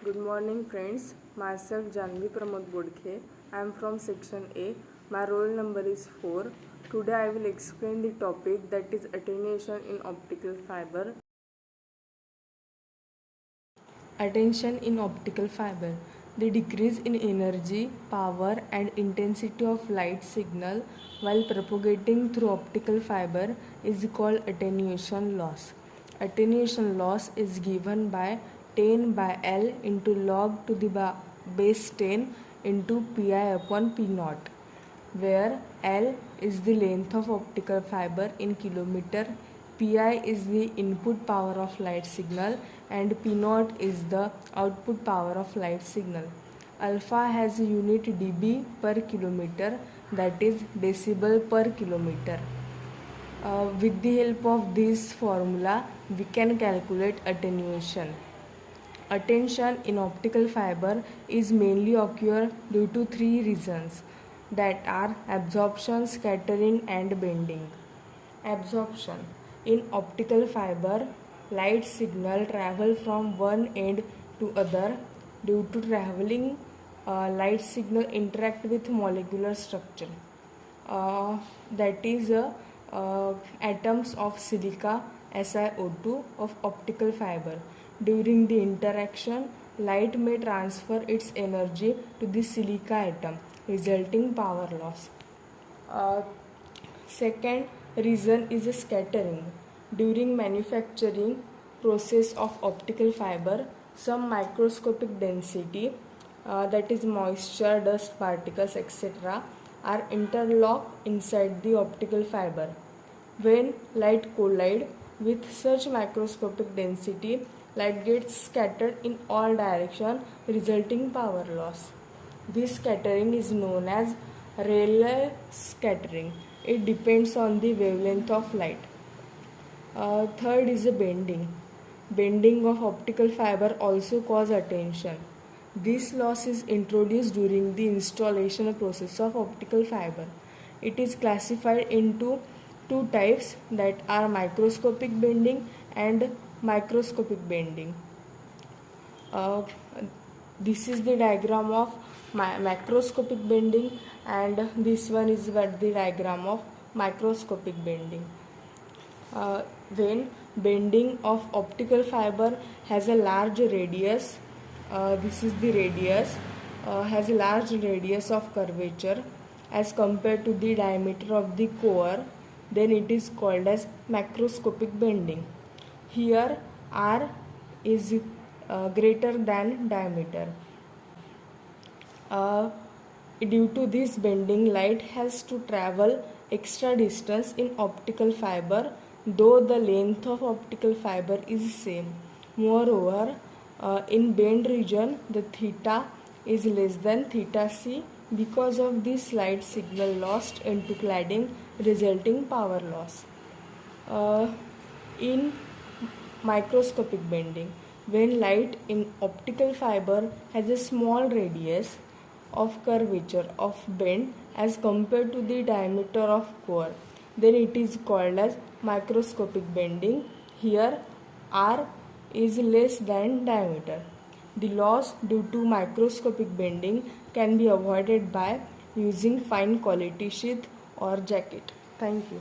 Good morning friends, myself Janvi Pramod Bodkhe. I am from section A. My roll number is 4. Today I will explain the topic that is attenuation in optical fiber. Attenuation in optical fiber. The decrease in energy, power and intensity of light signal while propagating through optical fiber is called attenuation loss. Attenuation loss is given by 10 by L into log to the base 10 into pi upon p naught, where L is the length of optical fiber in kilometer, pi is the input power of light signal and p naught is the output power of light signal. Alpha has a unit dB per kilometer, that is decibel per kilometer. With the help of this formula, we can calculate attenuation. Attenuation in optical fiber is mainly occur due to three reasons, that are absorption, scattering and bending. Absorption. In optical fiber, light signal travel from one end to other. Due to traveling, light signal interact with molecular structure, that is atoms of silica SiO2 of optical fiber. During the interaction, light may transfer its energy to the silica atom, resulting power loss. Second reason is scattering. During manufacturing process of optical fiber, some microscopic density, that is moisture, dust particles, etc., are interlocked inside the optical fiber. When light collide with such microscopic density, light gets scattered in all directions, resulting power loss. This scattering is known as Rayleigh scattering. It depends on the wavelength of light. Third is bending. Bending of optical fiber also cause attenuation. This loss is introduced during the installation process of optical fiber. It is classified into two types, that are microscopic bending and microscopic bending. This is the diagram of macroscopic bending and this one is the diagram of microscopic bending. When bending of optical fiber has a large radius, this is the radius, has a large radius of curvature as compared to the diameter of the core, then it is called as macroscopic bending. Here R is greater than diameter. Due to this bending, light has to travel extra distance in optical fiber, though the length of optical fiber is same. Moreover, in bend region, the theta is less than theta c. Because of this, light signal lost into cladding, resulting power loss. In microscopic bending, when light in optical fiber has a small radius of curvature of bend as compared to the diameter of core, then it is called as microscopic bending. Here R is less than diameter. The loss due to microscopic bending can be avoided by using fine quality sheath or jacket. Thank you.